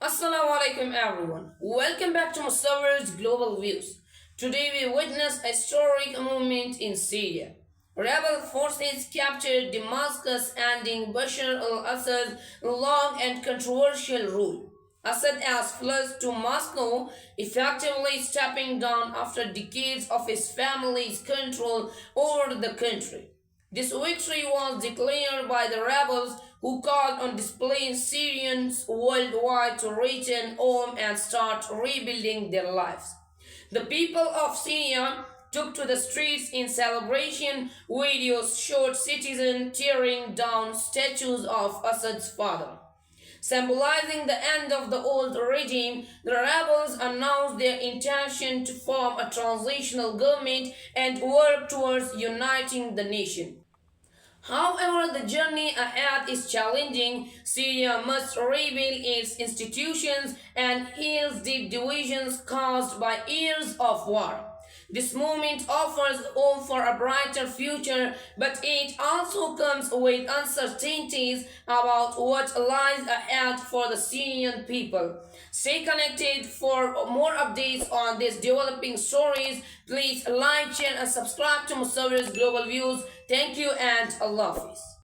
Assalamu alaikum everyone. Welcome back to Musawwar's Global Views. Today we witness a historic moment in Syria. Rebel forces captured Damascus, ending Bashar al-Assad's long and controversial rule. Assad has fled to Moscow, effectively stepping down after decades of his family's control over the country. This victory was declared by the rebels who called on displaced Syrians worldwide to return home and start rebuilding their lives. The people of Syria took to the streets in celebration. Videos showed citizens tearing down statues of Assad's father. Symbolizing the end of the old regime, the rebels announced their intention to form a transitional government and work towards uniting the nation. However, the journey ahead is challenging. Syria must rebuild its institutions and heal the divisions caused by years of war. This movement offers hope for a brighter future, but it also comes with uncertainties about what lies ahead for the Syrian people. Stay connected for more updates on these developing stories. Please like, share, and subscribe to Musawir's Global Views. Thank you and Allah Hafiz.